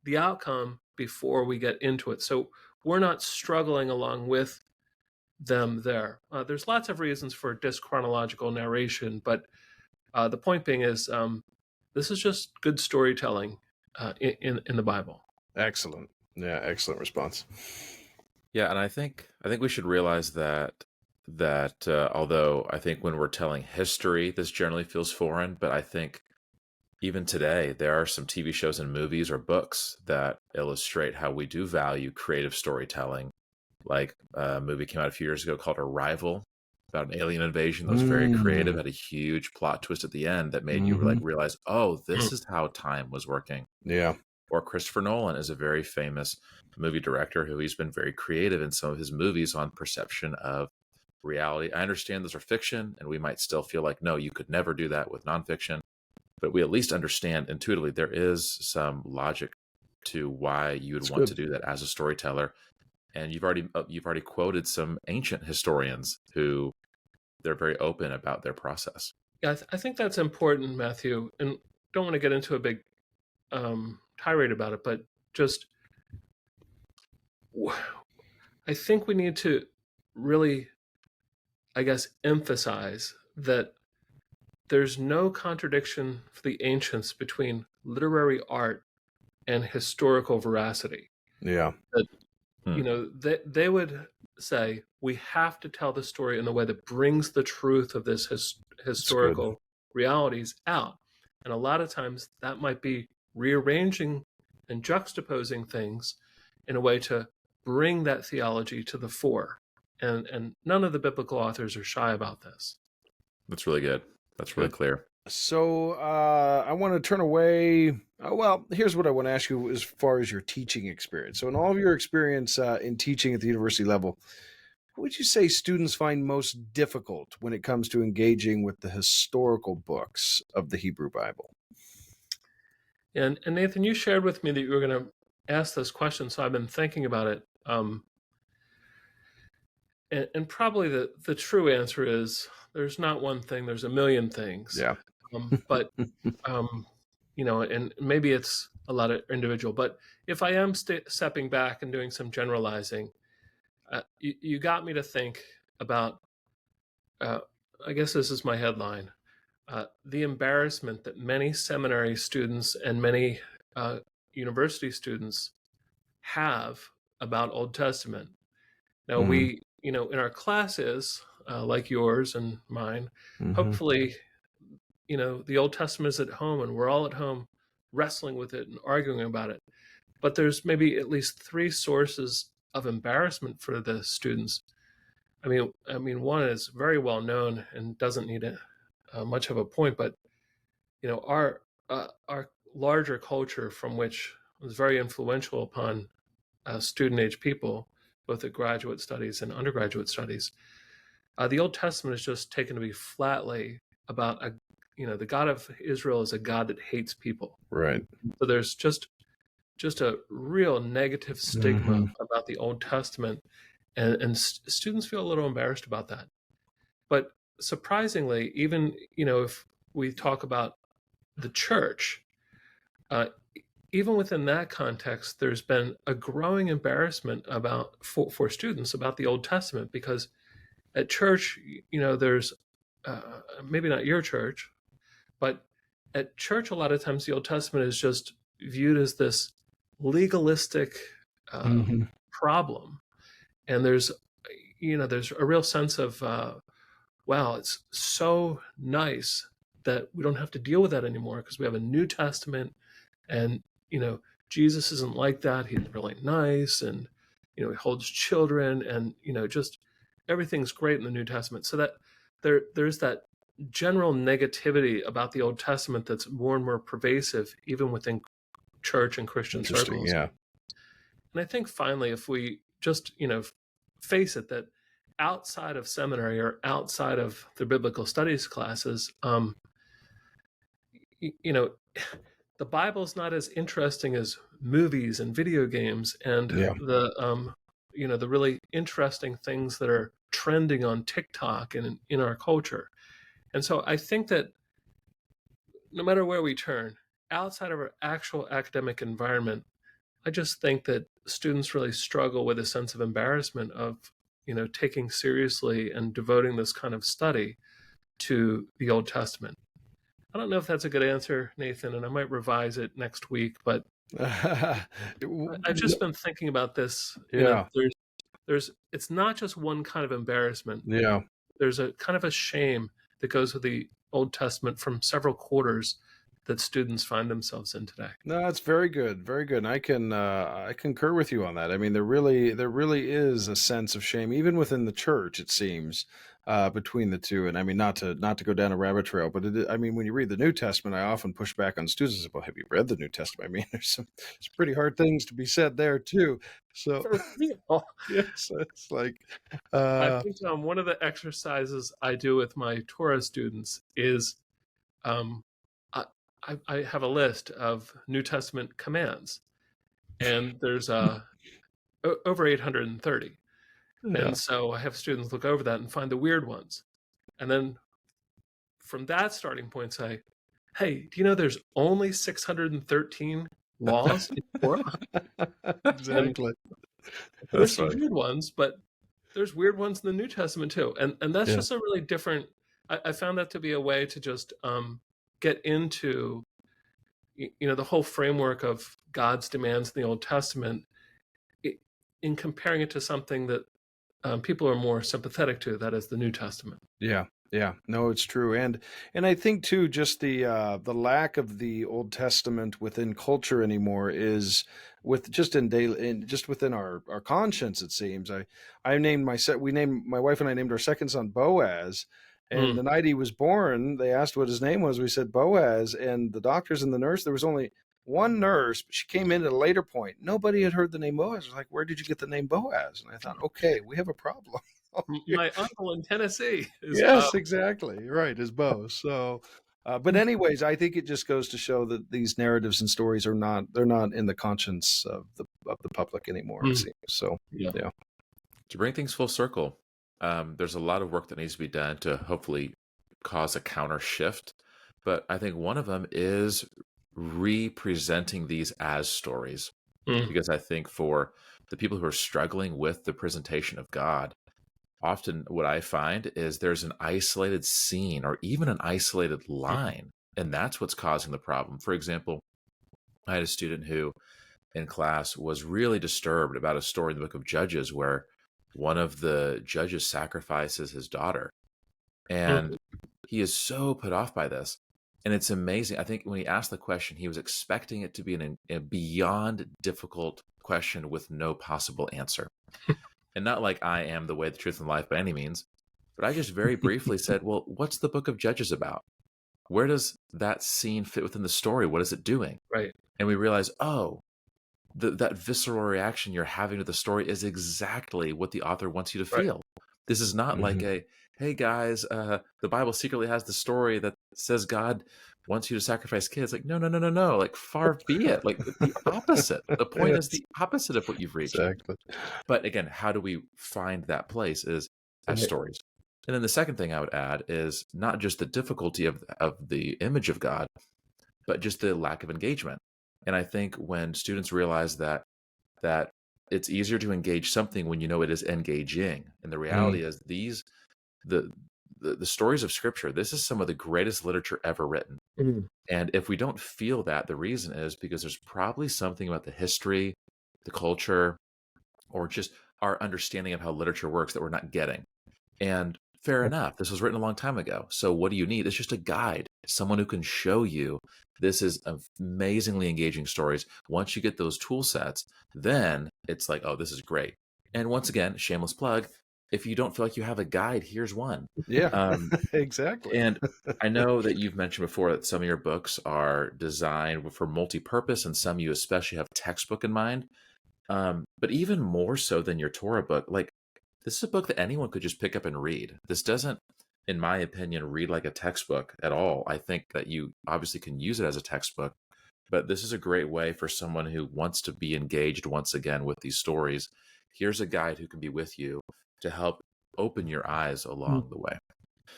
the outcome before we get into it. So we're not struggling along with them there. There's lots of reasons for dyschronological narration, but the point being is this is just good storytelling in the Bible. Excellent. Yeah, excellent response. Yeah, and I think we should realize that although I think when we're telling history, this generally feels foreign, but I think even today there are some TV shows and movies or books that illustrate how we do value creative storytelling. Like a movie came out a few years ago called Arrival, about an alien invasion that was very creative, had a huge plot twist at the end that made you like realize, oh, this is how time was working. Yeah. Or Christopher Nolan is a very famous movie director who he's been very creative in some of his movies on perception of reality. I understand those are fiction, and we might still feel like, no, you could never do that with nonfiction, but we at least understand intuitively there is some logic to why you would want to do that as a storyteller. And you've already quoted some ancient historians who they're very open about their process. Yeah, I think that's important, Matthew, and don't want to get into a big tirade about it, but just I think we need to really, I guess, emphasize that there's no contradiction for the ancients between literary art and historical veracity. Yeah. That, you know, they would say we have to tell the story in the way that brings the truth of this historical realities out. And a lot of times that might be rearranging and juxtaposing things in a way to bring that theology to the fore. And none of the biblical authors are shy about this. That's really good. That's really clear. So I want to turn away. Well, here's what I want to ask you as far as your teaching experience. So in all of your experience in teaching at the university level, what would you say students find most difficult when it comes to engaging with the historical books of the Hebrew Bible? And Nathan, you shared with me that you were going to ask this question, so I've been thinking about it. And probably the true answer is there's not one thing, there's a million things. Yeah. But, you know, and maybe it's a lot of individual. But if I am stepping back and doing some generalizing, you got me to think about, I guess this is my headline, the embarrassment that many seminary students and many university students have about Old Testament. Now, we, you know, in our classes, like yours and mine, hopefully, you know, the Old Testament is at home and we're all at home wrestling with it and arguing about it. But there's maybe at least three sources of embarrassment for the students. I mean, one is very well known and doesn't need much of a point, but you know, our larger culture, from which was very influential upon student age people, both at graduate studies and undergraduate studies, the Old Testament is just taken to be flatly about the God of Israel is a God that hates people. Right. So there's just a real negative stigma about the Old Testament, and students feel a little embarrassed about that. But surprisingly, even, you know, if we talk about the church, even within that context, there's been a growing embarrassment for students about the Old Testament, because at church, you know, there's maybe not your church, but at church, a lot of times the Old Testament is just viewed as this legalistic problem. And there's a real sense of, wow, it's so nice that we don't have to deal with that anymore because we have a New Testament, and, you know, Jesus isn't like that. He's really nice, and, you know, he holds children, and, you know, just everything's great in the New Testament. So that there's that general negativity about the Old Testament that's more and more pervasive, even within church and Christian circles. Yeah. And I think finally, if we just, you know, face it, that outside of seminary or outside of the biblical studies classes, you know, the Bible's not as interesting as movies and video games and the really interesting things that are trending on TikTok and in our culture. And so I think that no matter where we turn, outside of our actual academic environment, I just think that students really struggle with a sense of embarrassment of, taking seriously and devoting this kind of study to the Old Testament. I don't know if that's a good answer, Nathan, and I might revise it next week, but I've just been thinking about this. There's it's not just one kind of embarrassment. Yeah. There's a kind of a shame that goes with the Old Testament from several quarters that students find themselves in today. No, that's very good, very good. And I concur with you on that. I mean, there really is a sense of shame, even within the church, it seems, between the two. And I mean, not to go down a rabbit trail, but I mean, when you read the New Testament, I often push back on students and say, well, have you read the New Testament? I mean, there's some pretty hard things to be said there too. So yes, it's like I think one of the exercises I do with my Torah students is I have a list of New Testament commands, and there's over 830. Yeah. And so I have students look over that and find the weird ones. And then from that starting point say, hey, do you know there's only 613 laws in Torah? Exactly. There's some weird ones, but there's weird ones in the New Testament too. And that's just a really different, I found that to be a way to just get into, the whole framework of God's demands in the Old Testament in comparing it to something that people are more sympathetic to, that is the New Testament. Yeah. No, it's true. And I think too, just the lack of the Old Testament within culture anymore is just within our conscience, it seems. My wife and I named our second son Boaz. And the night he was born, they asked what his name was. We said Boaz, and the doctors and the nurse, there was only one nurse, but she came in at a later point. Nobody had heard the name Boaz. I was like, where did you get the name Boaz? And I thought, okay, we have a problem. My uncle in Tennessee is exactly. Right, is Bo. So, but anyways, I think it just goes to show that these narratives and stories they're not in the conscience of the public anymore, it seems. So, yeah. To bring things full circle, there's a lot of work that needs to be done to hopefully cause a counter shift. But I think one of them is representing these as stories. Because I think for the people who are struggling with the presentation of God, often what I find is there's an isolated scene or even an isolated line, and that's what's causing the problem. For example, I had a student who in class was really disturbed about a story in the book of Judges where one of the judges sacrifices his daughter. And he is so put off by this. And it's amazing. I think when he asked the question, he was expecting it to be a beyond difficult question with no possible answer. And not like I am the way, the truth, and life by any means. But I just very briefly said, well, what's the book of Judges about? Where does that scene fit within the story? What is it doing? Right. And we realized, that visceral reaction you're having to the story is exactly what the author wants you to feel. This is not like hey guys, the Bible secretly has the story that says God wants you to sacrifice kids. Like, no. Like, far be it. Like, the opposite. The point is the opposite of what you've reached. Exactly. But again, how do we find that place is as stories. And then the second thing I would add is not just the difficulty of the image of God, but just the lack of engagement. And I think when students realize that it's easier to engage something when you know it is engaging. And the reality is the stories of Scripture, this is some of the greatest literature ever written. And if we don't feel that, the reason is because there's probably something about the history, the culture, or just our understanding of how literature works that we're not getting. And fair enough, this was written a long time ago. So what do you need? It's just a guide, someone who can show you this is amazingly engaging stories. Once you get those tool sets, then it's like, oh, this is great. And once again, shameless plug, if you don't feel like you have a guide, here's one. Yeah, exactly. And I know that you've mentioned before that some of your books are designed for multi-purpose and some you especially have textbook in mind. But even more so than your Torah book, like this is a book that anyone could just pick up and read. This doesn't, in my opinion, read like a textbook at all. I think that you obviously can use it as a textbook, but this is a great way for someone who wants to be engaged once again with these stories. Here's a guide who can be with you to help open your eyes along the way.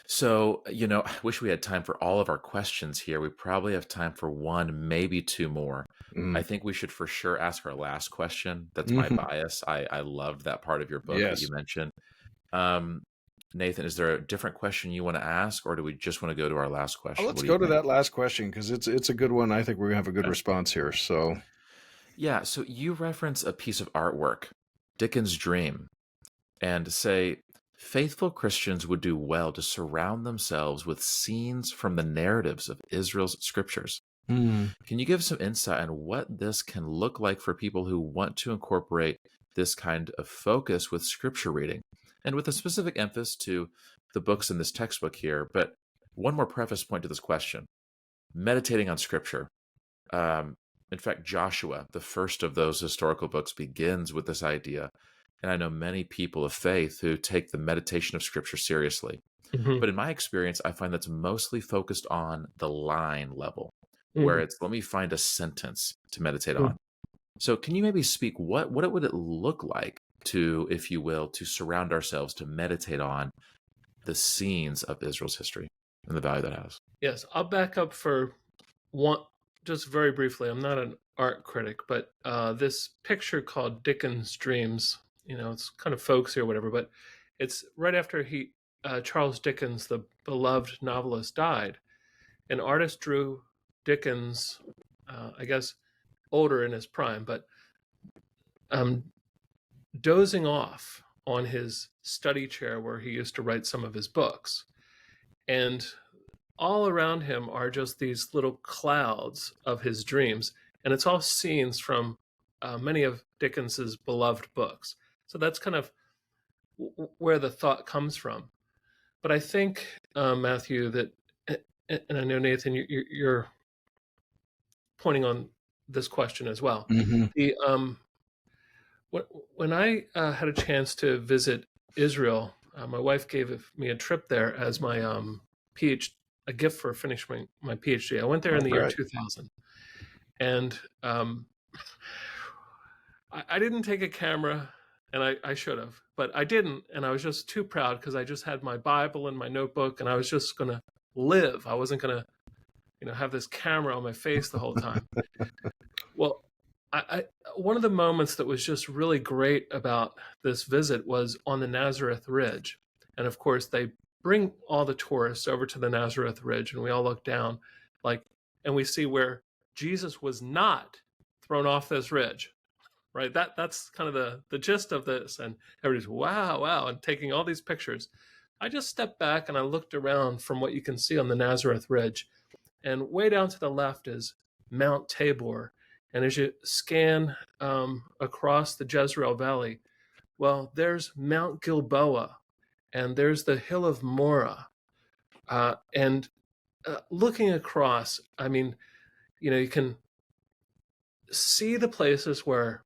So, I wish we had time for all of our questions here. We probably have time for one, maybe two more. I think we should for sure ask our last question. That's my bias. I loved that part of your book that you mentioned. Nathan, is there a different question you want to ask, or do we just want to go to our last question? Let's go to that last question, because it's a good one. I think we're going to have a good response here. So, yeah. So you reference a piece of artwork, Dickens' Dream, and say, faithful Christians would do well to surround themselves with scenes from the narratives of Israel's scriptures. Can you give some insight on what this can look like for people who want to incorporate this kind of focus with scripture reading, and with a specific emphasis to the books in this textbook here? But one more preface point to this question: meditating on scripture. In fact, Joshua, the first of those historical books, begins with this idea. And I know many people of faith who take the meditation of scripture seriously. But in my experience, I find that's mostly focused on the line level, where it's, let me find a sentence to meditate on. So can you maybe speak, what would it look like to, if you will, to surround ourselves, to meditate on the scenes of Israel's history and the value that has? Yes, I'll back up for one, just very briefly. I'm not an art critic, but this picture called Dickens' Dreams, it's kind of folksy or whatever, but it's right after Charles Dickens, the beloved novelist, died. An artist drew Dickens, I guess, older in his prime, but dozing off on his study chair where he used to write some of his books. And all around him are just these little clouds of his dreams. And it's all scenes from many of Dickens's beloved books. So that's kind of where the thought comes from. But I think, Matthew, that, and I know, Nathan, you're pointing on this question as well. When I had a chance to visit Israel, my wife gave me a trip there as my a gift for finishing my PhD. I went there in the year 2000, and I didn't take a camera, and I should have, but I didn't, and I was just too proud because I just had my Bible and my notebook, and I was just going to live. I wasn't going to, have this camera on my face the whole time. Well, one of the moments that was just really great about this visit was on the Nazareth Ridge. And of course, they bring all the tourists over to the Nazareth Ridge, and we all look down, and we see where Jesus was not thrown off this ridge, right? That's kind of the gist of this. And everybody's, wow, and taking all these pictures. I just stepped back and I looked around from what you can see on the Nazareth Ridge. And way down to the left is Mount Tabor. And as you scan across the Jezreel Valley, well, there's Mount Gilboa, and there's the Hill of Morah. And looking across, I mean, you can see the places where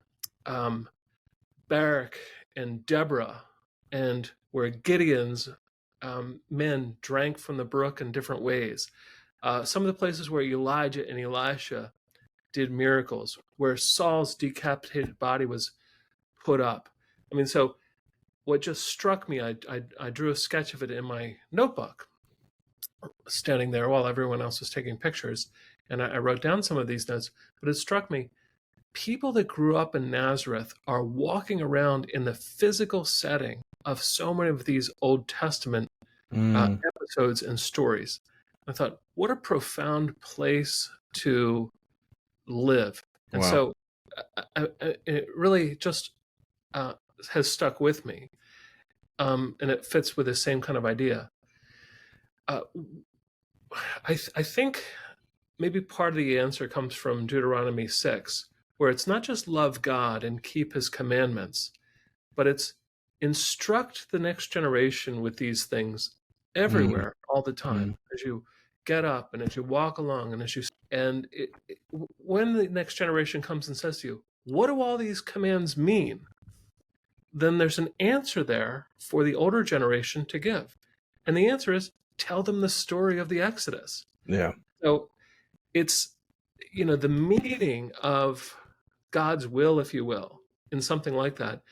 Barak and Deborah, and where Gideon's men drank from the brook in different ways. Some of the places where Elijah and Elisha did miracles, where Saul's decapitated body was put up. I mean, so what just struck me, I drew a sketch of it in my notebook, standing there while everyone else was taking pictures, and I wrote down some of these notes, but it struck me, people that grew up in Nazareth are walking around in the physical setting of so many of these Old Testament episodes and stories. I thought, what a profound place to live. And so it really just has stuck with me. And it fits with the same kind of idea. I think maybe part of the answer comes from Deuteronomy 6, where it's not just love God and keep his commandments, but it's instruct the next generation with these things everywhere, all the time, as you get up and as you walk along and when the next generation comes and says to you, what do all these commands mean? then there's an answer there for the older generation to give. And the answer is tell them the story of the Exodus. Yeah. So it's, the meaning of God's will, if you will, in something like that,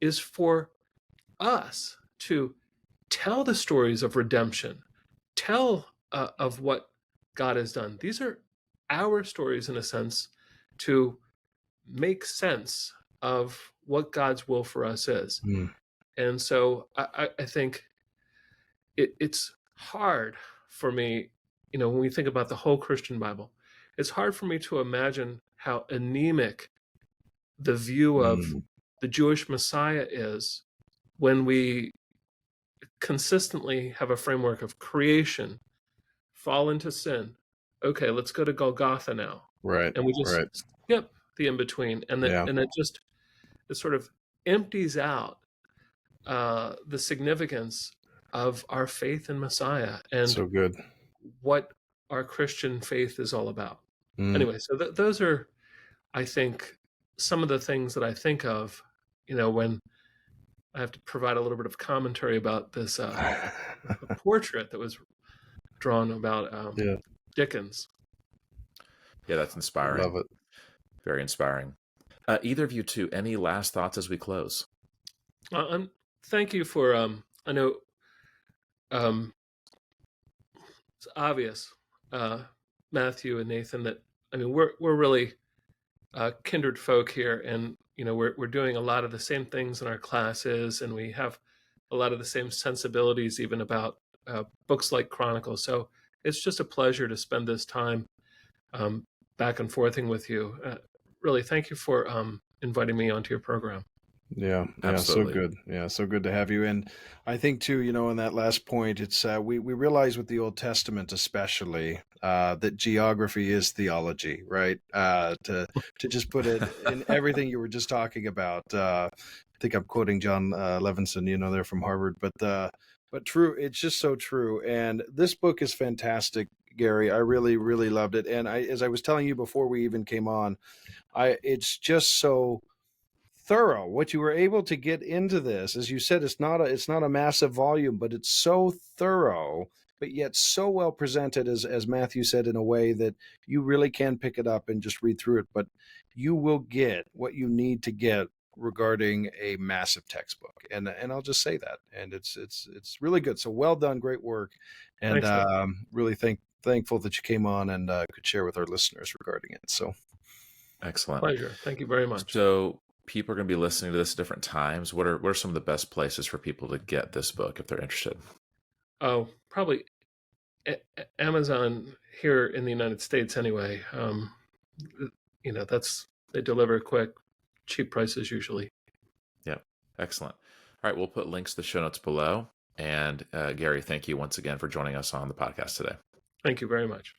is for us to tell the stories of redemption, tell of what God has done. These are our stories, in a sense, to make sense of what God's will for us is. And so I think it's hard for me, when we think about the whole Christian Bible, it's hard for me to imagine how anemic the view of the Jewish Messiah is when we consistently have a framework of creation, fall into sin. Okay, let's go to Golgotha now. Right. And we just skip the in-between. And it sort of empties out the significance of our faith in Messiah and so good. What our Christian faith is all about. Anyway, so those are, I think, some of the things that I think of, when I have to provide a little bit of commentary about this portrait that was drawn about Dickens. Yeah, that's inspiring. Love it. Very inspiring. Either of you two, any last thoughts as we close? Thank you for, I know it's obvious, Matthew and Nathan, that, we're really kindred folk here, and, we're doing a lot of the same things in our classes, and we have a lot of the same sensibilities even about books like Chronicles. So it's just a pleasure to spend this time back and forthing with you. Really, thank you for inviting me onto your program. Yeah, Absolutely. so good. Yeah, so good to have you. And I think too, in that last point, it's we realize with the Old Testament especially that geography is theology, right? To just put it in everything you were just talking about. I think I'm quoting John Levinson, they're from Harvard, but true, it's just so true. And this book is fantastic, Gary. I really, really loved it. And as I was telling you before we even came on, it's just so thorough what you were able to get into this. As you said, it's not a massive volume, but it's so thorough, but yet so well presented, as Matthew said, in a way that you really can pick it up and just read through it, but you will get what you need to get regarding a massive textbook. And I'll just say that. And it's really good. So well done, great work. And really thankful that you came on and could share with our listeners regarding it. So excellent. Pleasure. Thank you very much. So people are going to be listening to this at different times. What are some of the best places for people to get this book if they're interested? Oh, probably Amazon here in the United States anyway. They deliver quick, cheap prices usually. Yeah, excellent. All right, we'll put links to the show notes below. And Gary, thank you once again for joining us on the podcast today. Thank you very much.